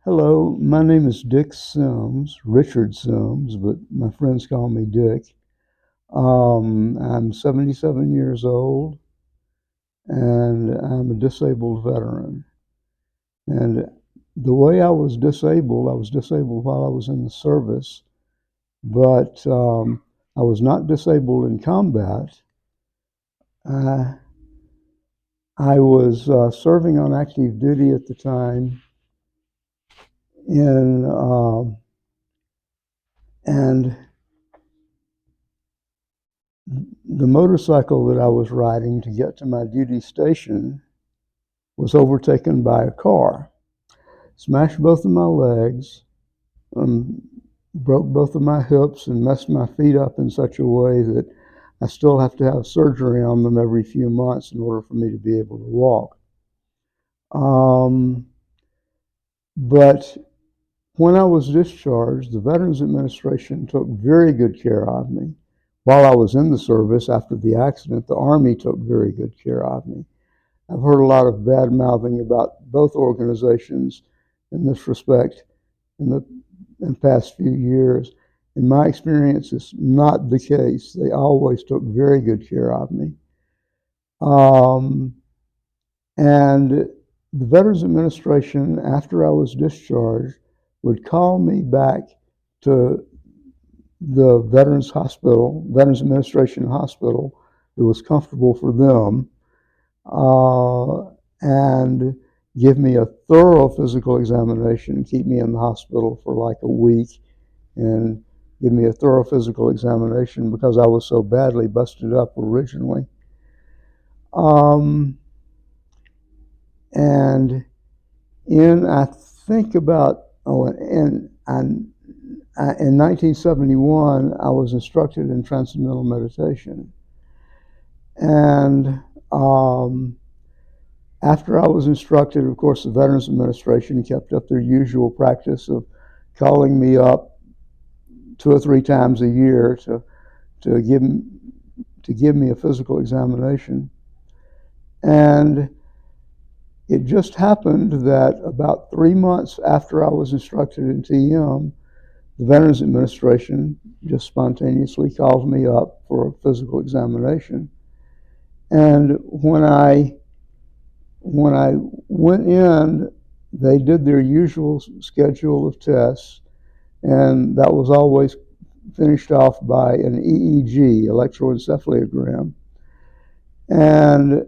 Hello, my name is Dick Sims, Richard Sims, but my friends call me Dick. I'm 77 years old and I'm a disabled veteran. And the way I was disabled while I was in the service, but I was not disabled in combat. Uh, I was serving on active duty at the time in, and the motorcycle that I was riding to get to my duty station was overtaken by a car, smashed both of my legs, um, broke both of my hips, and messed my feet up in such a way that I still have to have surgery on them every few months in order for me to be able to walk. Um, but when I was discharged, the Veterans Administration took very good care of me. While I was in the service after the accident, the Army took very good care of me. I've heard a lot of bad mouthing about both organizations in this respect in the past few years. In my experience, it's not the case. They always took very good care of me. Um, and the Veterans Administration, after I was discharged, would call me back to the Veterans Hospital, Veterans Administration Hospital, that was comfortable for them, and give me a thorough physical examination, keep me in the hospital for like a week, and give me a thorough physical examination because I was so badly busted up originally. Um, and I think about, in 1971, I was instructed in transcendental meditation. And after I was instructed, of course, the Veterans Administration kept up their usual practice of calling me up 2 or 3 times a year to give me a physical examination. And it just happened that about 3 months after I was instructed in TM, the Veterans Administration just spontaneously called me up for a physical examination. And when I went in, they did their usual schedule of tests, and that was always finished off by an EEG, electroencephalogram. And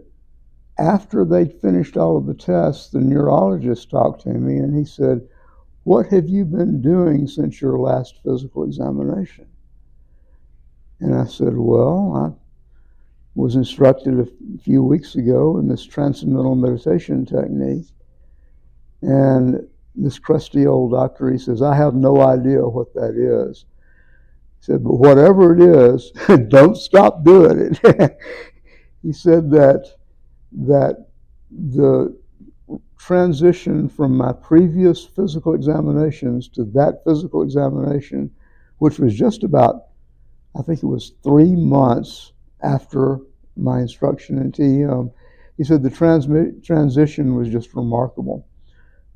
after they'd finished all of the tests, the neurologist talked to me and he said, "What have you been doing since your last physical examination?" And I said, "Well, I was instructed a few weeks ago in this transcendental meditation technique." And this crusty old doctor, he says, "I have no idea what that is." He said, "But whatever it is, don't stop doing it." He said that the transition from my previous physical examinations to that physical examination, which was just about, I think it was 3 months after my instruction in TM, he said the transition was just remarkable.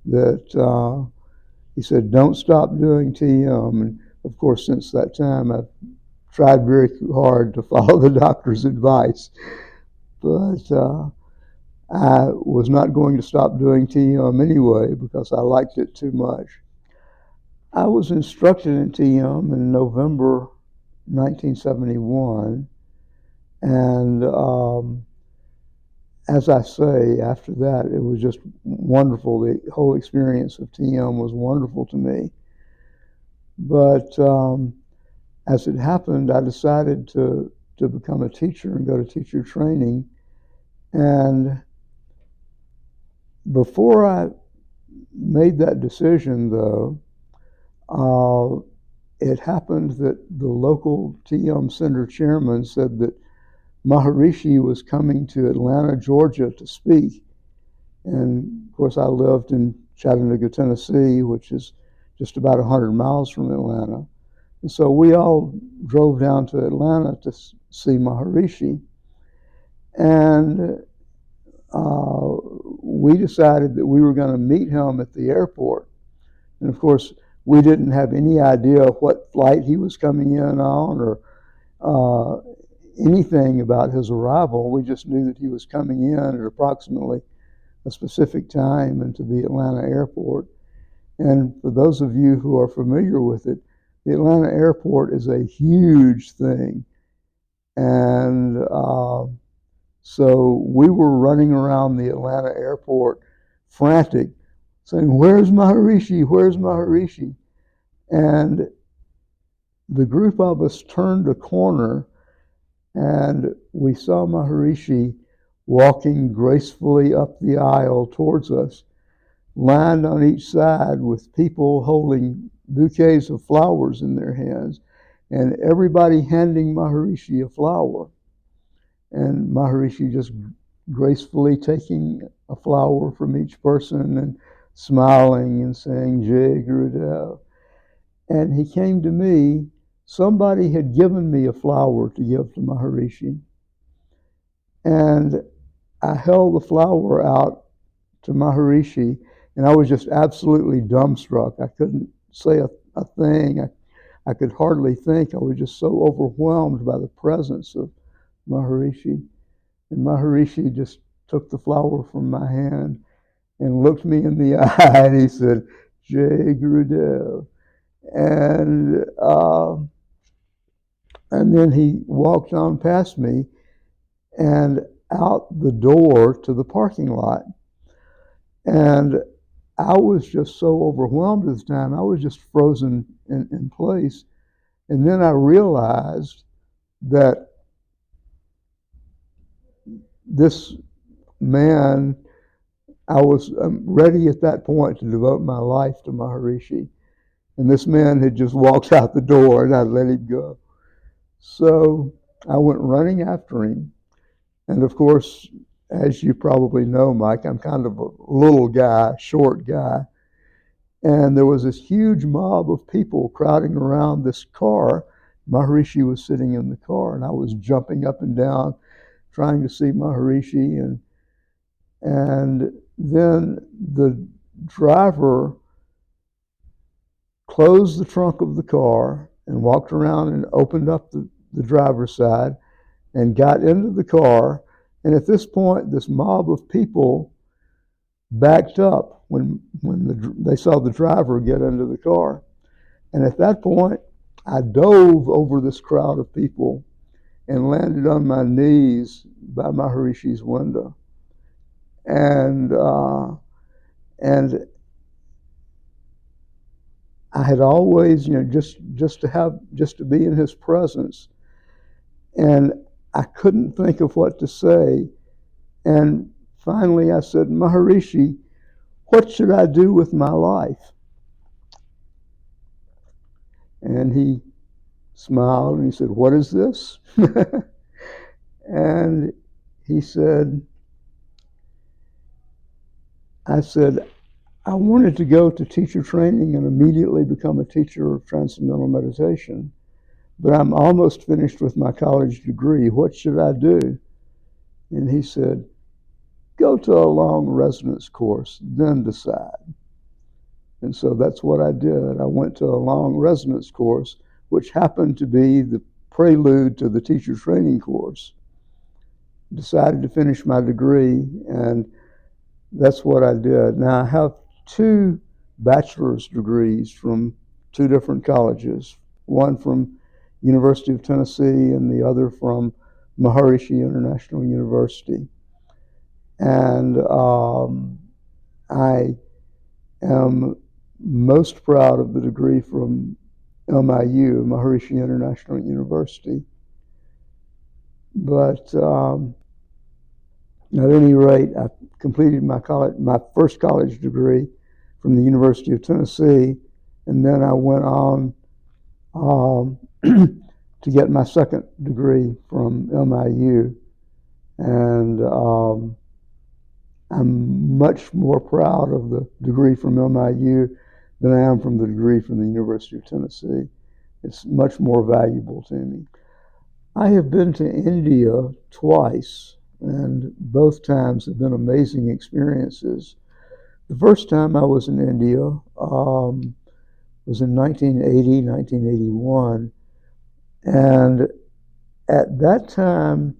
That he said, "Don't stop doing TM." And of course, since that time, I've tried very hard to follow the doctor's advice. But I was not going to stop doing TM anyway because I liked it too much. I was instructed in TM in November 1971, and as I say, after that, it was just wonderful. The whole experience of TM was wonderful to me. But as it happened, I decided to become a teacher and go to teacher training. And before I made that decision, though, it happened that the local TM Center chairman said that Maharishi was coming to Atlanta, Georgia to speak. And of course, I lived in Chattanooga, Tennessee, which is just about 100 miles from Atlanta. And so we all drove down to Atlanta to see Maharishi. And we decided that we were going to meet him at the airport. And of course, we didn't have any idea what flight he was coming in on or uh, anything about his arrival. We just knew that he was coming in at approximately a specific time into the Atlanta airport. And for those of you who are familiar with it, the Atlanta airport is a huge thing. And so we were running around the Atlanta airport frantic, saying, "Where's Maharishi? Where's Maharishi?" And the group of us turned a corner and we saw Maharishi walking gracefully up the aisle towards us, lined on each side with people holding bouquets of flowers in their hands, and everybody handing Maharishi a flower. And Maharishi just gracefully taking a flower from each person and smiling and saying, "Jai Gurudev." And he came to me. Somebody had given me a flower to give to Maharishi. And I held the flower out to Maharishi, and I was just absolutely dumbstruck. I couldn't say a thing. I could hardly think. I was just so overwhelmed by the presence of Maharishi. And Maharishi just took the flower from my hand and looked me in the eye, and he said, "Jai Gurudev." And and then he walked on past me and out the door to the parking lot. And I was just so overwhelmed at the time. I was just frozen in place. And then I realized that this man, I was ready at that point to devote my life to Maharishi. And this man had just walked out the door and I let him go. So I went running after him. And of course, as you probably know, Mike, I'm kind of a little guy, short guy. And there was this huge mob of people crowding around this car. Maharishi was sitting in the car, and I was jumping up and down, trying to see Maharishi. And then the driver closed the trunk of the car and walked around and opened up the driver's side and got into the car. And at this point, this mob of people backed up when they saw the driver get into the car. And at that point, I dove over this crowd of people and landed on my knees by Maharishi's window. And I had always, just to be in his presence. And I couldn't think of what to say. And finally I said, "Maharishi, what should I do with my life?" And he smiled and he said, "What is this?" And he said, I said, "I wanted to go to teacher training and immediately become a teacher of transcendental meditation, but I'm almost finished with my college degree. What should I do?" And he said, "Go to a long residence course, then decide." And so that's what I did. I went to a long residence course, which happened to be the prelude to the teacher training course. Decided to finish my degree, and that's what I did. Now, I have 2 bachelor's degrees from 2 different colleges, one from University of Tennessee and the other from Maharishi International University. And I am most proud of the degree from MIU, Maharishi International University. But at any rate, I completed my first college degree from the University of Tennessee, and then I went on to get my second degree from MIU. And I'm much more proud of the degree from MIU than I am from the degree from the University of Tennessee. It's much more valuable to me. I have been to India twice, and both times have been amazing experiences. The first time I was in India was in 1980, 1981, and at that time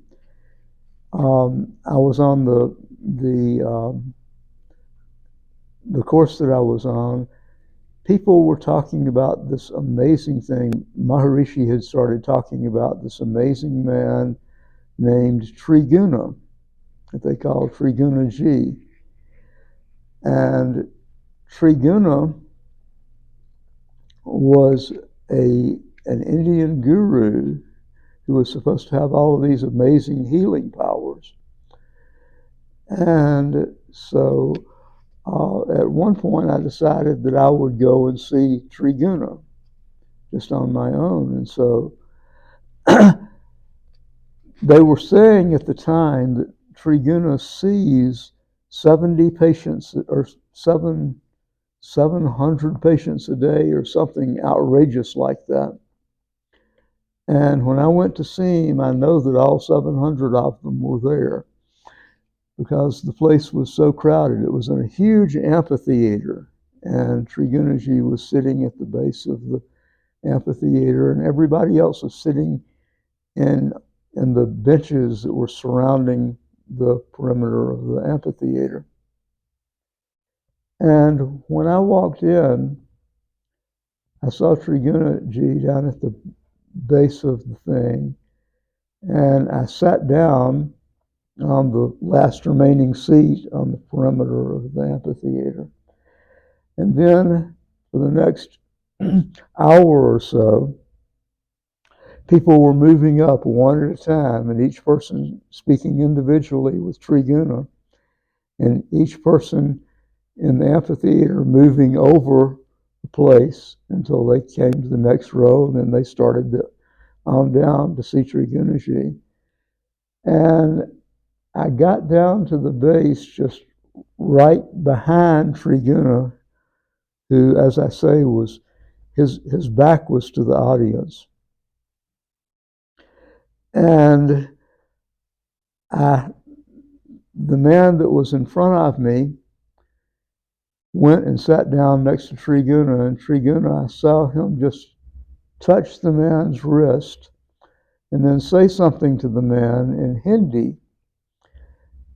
I was on the course that I was on. People were talking about this amazing thing. Maharishi had started talking about this amazing man named Triguna, that they call Triguna Ji. And Triguna was an Indian guru who was supposed to have all of these amazing healing powers. And so at one point I decided that I would go and see Triguna just on my own. And so they were saying at the time that Triguna sees 70 patients or 700 patients a day or something outrageous like that. And when I went to see him, I know that all 700 of them were there because the place was so crowded. It was in a huge amphitheater, and Trigunaji was sitting at the base of the amphitheater, and everybody else was sitting in the benches that were surrounding the perimeter of the amphitheater. And when I walked in, I saw Trigunaji down at the base of the thing, and I sat down on the last remaining seat on the perimeter of the amphitheater. And then for the next hour or so, people were moving up one at a time, and each person speaking individually with Triguna, and each person in the amphitheater moving over the place until they came to the next row, and then they started on down to see Trigunaji. And I got down to the base just right behind Triguna, who, as I say, was his back was to the audience. And the man that was in front of me went and sat down next to Triguna, and Triguna, I saw him just touch the man's wrist and then say something to the man in Hindi.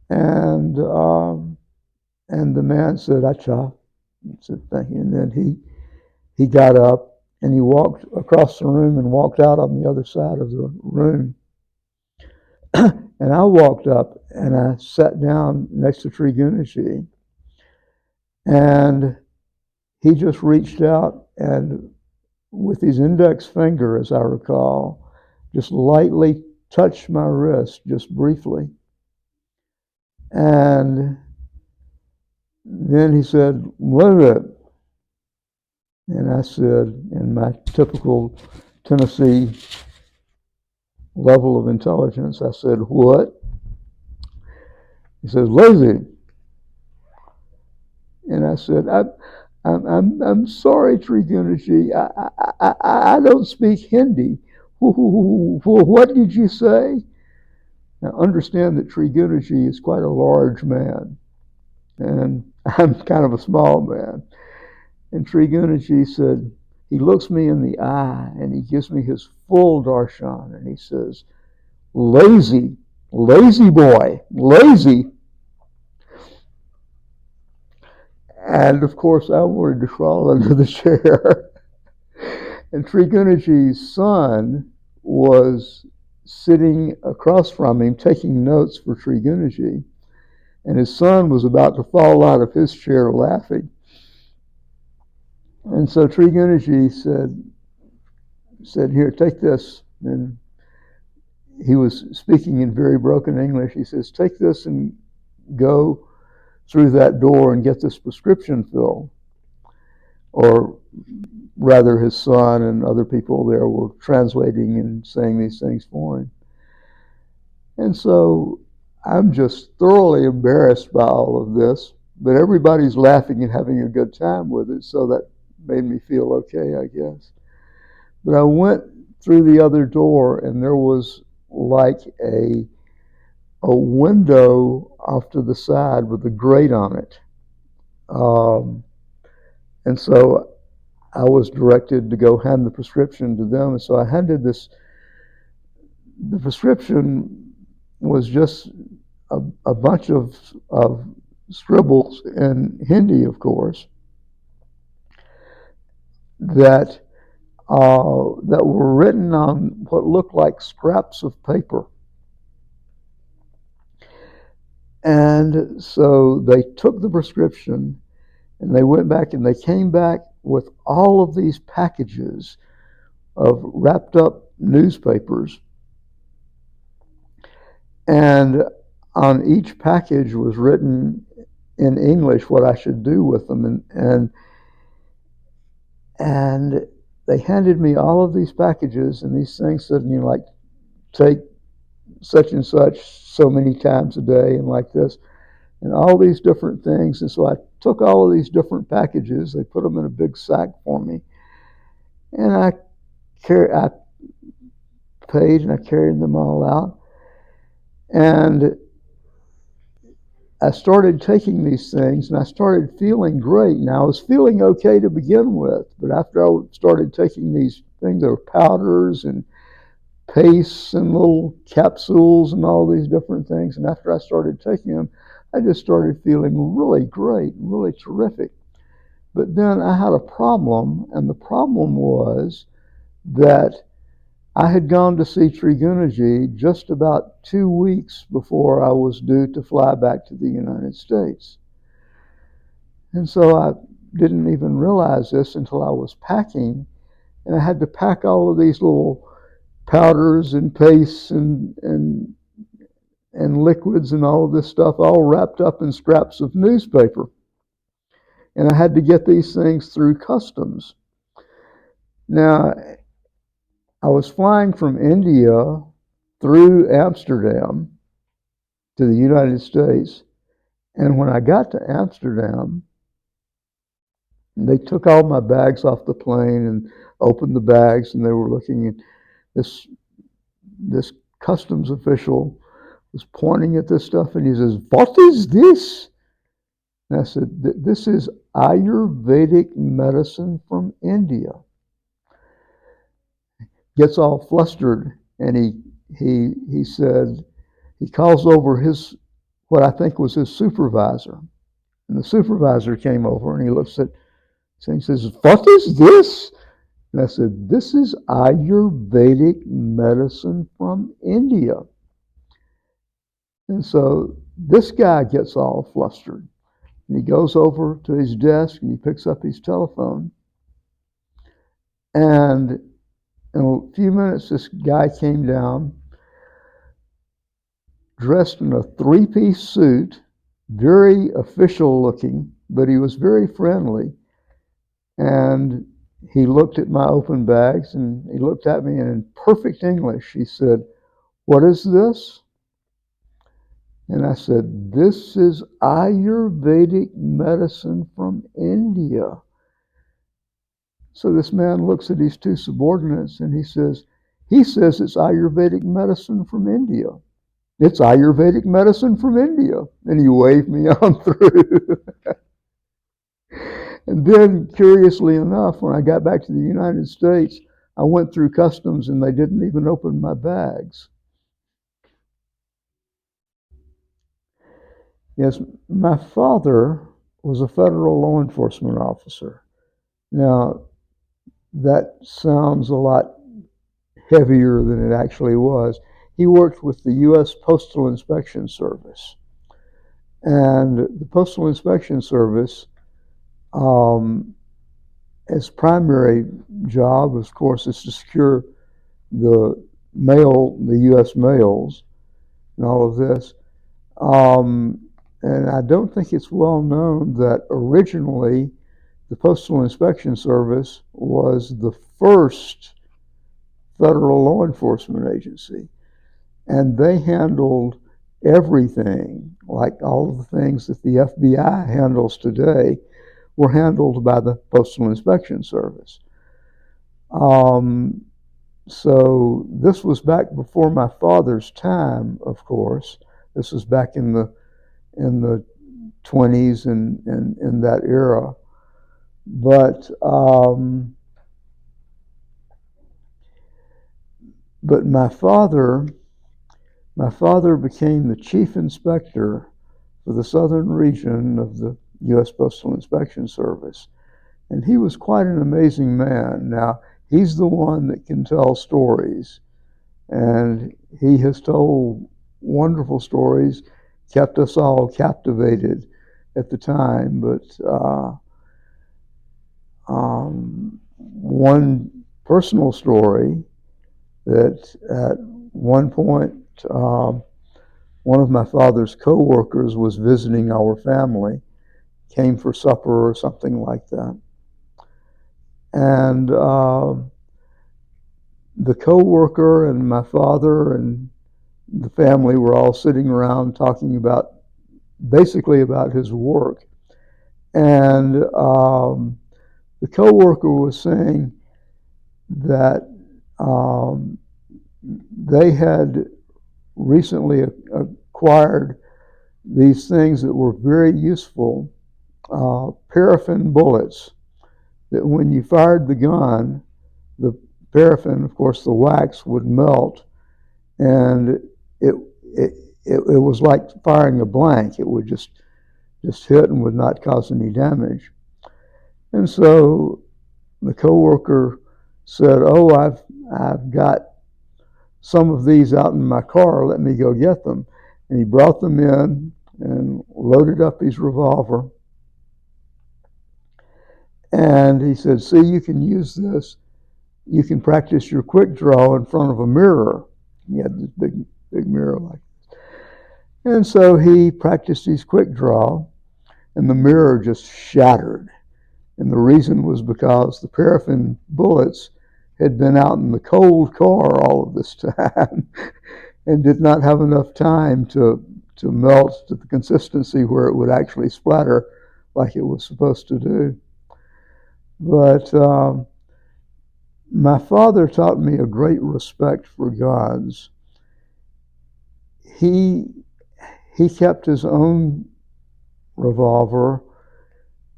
And the man said, "Acha." Said, "Thank you." And then he got up and he walked across the room and walked out on the other side of the room. And I walked up and I sat down next to Trigunaji, and he just reached out and with his index finger, as I recall, just lightly touched my wrist, just briefly. And then he said, "What is it?" And I said, in my typical Tennessee level of intelligence, I said, "What?" He says, "Lazy." And I said, I'm sorry, Trigunaji. I don't speak Hindi. What did you say?" Now understand that Trigunaji is quite a large man, and I'm kind of a small man. And Trigunaji said, he looks me in the eye and he gives me his full darshan, and he says, "Lazy, lazy boy, lazy." And of course, I wanted to crawl under the chair. And Trigunaji's son was sitting across from him taking notes for Trigunaji. And his son was about to fall out of his chair laughing. And so Trigunaji said, "Here, take this." And he was speaking in very broken English. He says, "Take this and go through that door and get this prescription filled." Or rather, his son and other people there were translating and saying these things for him. And so I'm just thoroughly embarrassed by all of this, but everybody's laughing and having a good time with it, so that made me feel okay, I guess. But I went through the other door, and there was like a window off to the side with a grate on it. Um, and so I was directed to go hand the prescription to them. And so I handed this. The prescription was just a bunch of scribbles in Hindi, of course, that that were written on what looked like scraps of paper. And so they took the prescription and they went back and they came back with all of these packages of wrapped up newspapers. And on each package was written in English what I should do with them. And they handed me all of these packages, and these things said, like, take such and such so many times a day and like this, and all these different things. And so I took all of these different packages, they put them in a big sack for me, and I paid and I carried them all out. And I started taking these things and I started feeling great. Now, I was feeling okay to begin with, but after I started taking these things, there were powders and pastes and little capsules and all these different things. And after I started taking them, I just started feeling really great, really terrific. But then I had a problem, and the problem was that I had gone to see Trigunaji just about 2 weeks before I was due to fly back to the United States. And so I didn't even realize this until I was packing, and I had to pack all of these little powders and pastes and liquids and all of this stuff all wrapped up in scraps of newspaper. And I had to get these things through customs. Now, I was flying from India through Amsterdam to the United States. And when I got to Amsterdam, they took all my bags off the plane and opened the bags, and they were looking at this customs official was pointing at this stuff, and he says, "What is this?" And I said, "This is Ayurvedic medicine from India." Gets all flustered, and he said, he calls over his, what I think was his supervisor, and the supervisor came over and he looks at and he says, "What is this?" And I said, "This is Ayurvedic medicine from India." And so this guy gets all flustered. And he goes over to his desk and he picks up his telephone. And in a few minutes, this guy came down dressed in a three-piece suit, very official looking, but he was very friendly. And he looked at my open bags and he looked at me, and in perfect English, he said, "What is this?" And I said, "This is Ayurvedic medicine from India." So this man looks at his two subordinates and he says it's Ayurvedic medicine from India. It's Ayurvedic medicine from India. And he waved me on through. And then, curiously enough, when I got back to the United States, I went through customs and they didn't even open my bags. Yes, my father was a federal law enforcement officer. Now, that sounds a lot heavier than it actually was. He worked with the U.S. Postal Inspection Service. And the Postal Inspection Service, its primary job, of course, is to secure the mail, the U.S. mails, and all of this. And I don't think it's well known that originally the Postal Inspection Service was the first federal law enforcement agency. And they handled everything, like all of the things that the FBI handles today were handled by the Postal Inspection Service. So this was back before my father's time, of course. This was back in the 20s and in that era. But my father became the chief inspector for the southern region of the U.S. Postal Inspection Service. And he was quite an amazing man. Now, he's the one that can tell stories. And he has told wonderful stories, kept us all captivated at the time. But one personal story that at one point, one of my father's co-workers was visiting our family, came for supper or something like that. And the co-worker and my father and the family were all sitting around talking basically about his work. And the co-worker was saying that they had recently acquired these things that were very useful, paraffin bullets, that when you fired the gun, the paraffin, of course, the wax would melt, and it was like firing a blank. It would just hit and would not cause any damage. And so the coworker said, "Oh, I've got some of these out in my car. Let me go get them." And he brought them in and loaded up his revolver. And he said, "See, you can use this. You can practice your quick draw in front of a mirror." He had this big mirror like this. And so he practiced his quick draw, and the mirror just shattered. And the reason was because the paraffin bullets had been out in the cold car all of this time and did not have enough time to melt to the consistency where it would actually splatter like it was supposed to do. But my father taught me a great respect for guns. He kept his own revolver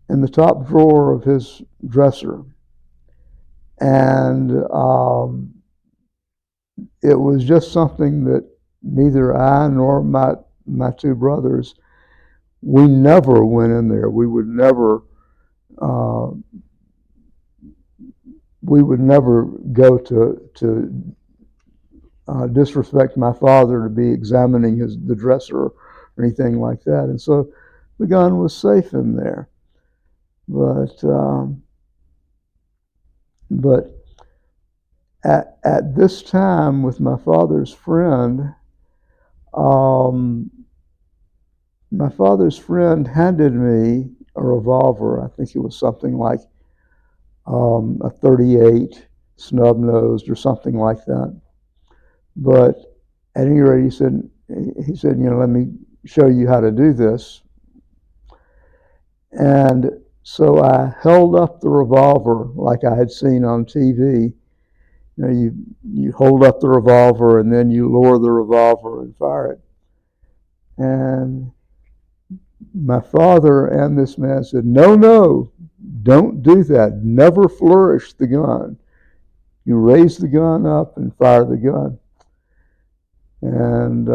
in the top drawer of his dresser. And it was just something that neither I nor my two brothers, we never went in there. We would never go to disrespect my father to be examining the dresser or anything like that. And so the gun was safe in there. But at this time with my father's friend, my father's friend handed me a revolver. I think it was something like a 38 snub-nosed or something like that. But at any rate, he said, let me show you how to do this. And so I held up the revolver like I had seen on TV. You hold up the revolver and then you lower the revolver and fire it. And my father and this man said, "No, don't do that. Never flourish the gun. You raise the gun up and fire the gun." And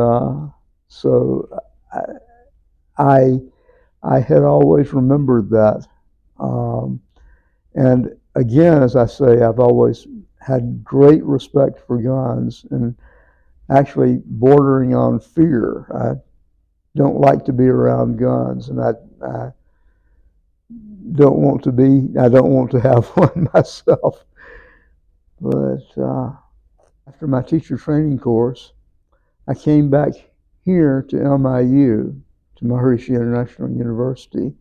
so I had always remembered that. And again, as I say, I've always had great respect for guns, and actually bordering on fear. I don't like to be around guns, and I don't want to have one myself. But after my teacher training course, I came back here to MIU, to Maharishi International University,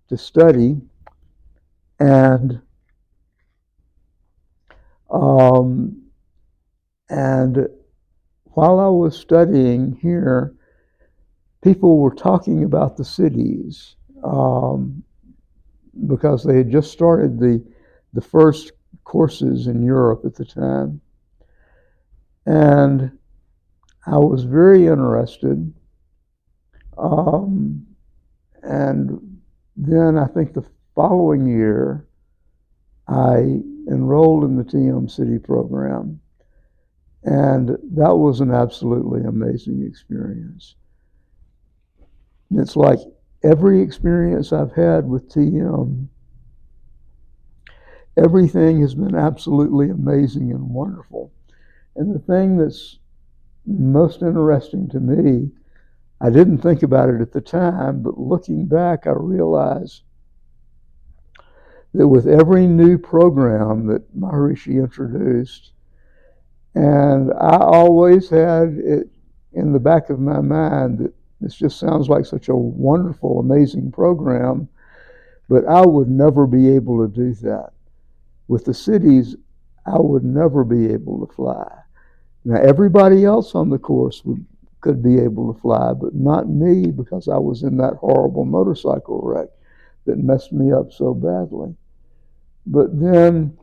to study. And while I was studying here, people were talking about the cities because they had just started the first courses in Europe at the time. And I was very interested. And then I think the following year, I enrolled in the TM City program, and that was an absolutely amazing experience. It's like every experience I've had with TM, everything has been absolutely amazing and wonderful. And the thing that's most interesting to me, I didn't think about it at the time, but looking back, I realized that with every new program that Maharishi introduced, and I always had it in the back of my mind that this just sounds like such a wonderful, amazing program, but I would never be able to do that. With the cities, I would never be able to fly. Now, everybody else on the course could be able to fly, but not me, because I was in that horrible motorcycle wreck that messed me up so badly. But then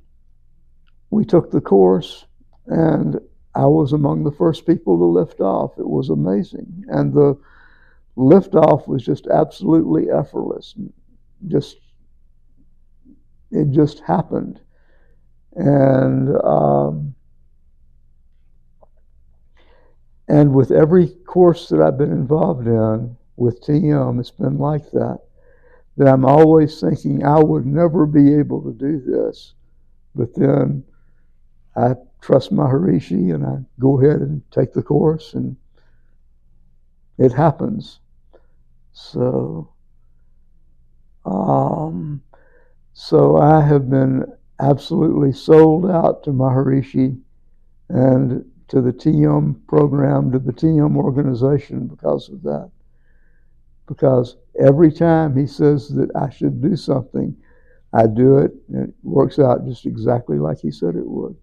we took the course, and I was among the first people to lift off. It was amazing. And the liftoff was just absolutely effortless. It just happened. And with every course that I've been involved in with TM, it's been like that. That I'm always thinking I would never be able to do this. But then I trust Maharishi and I go ahead and take the course, and it happens. So, so I have been absolutely sold out to Maharishi and to the TM program, to the TM organization because of that. Because every time he says that I should do something, I do it, and it works out just exactly like he said it would.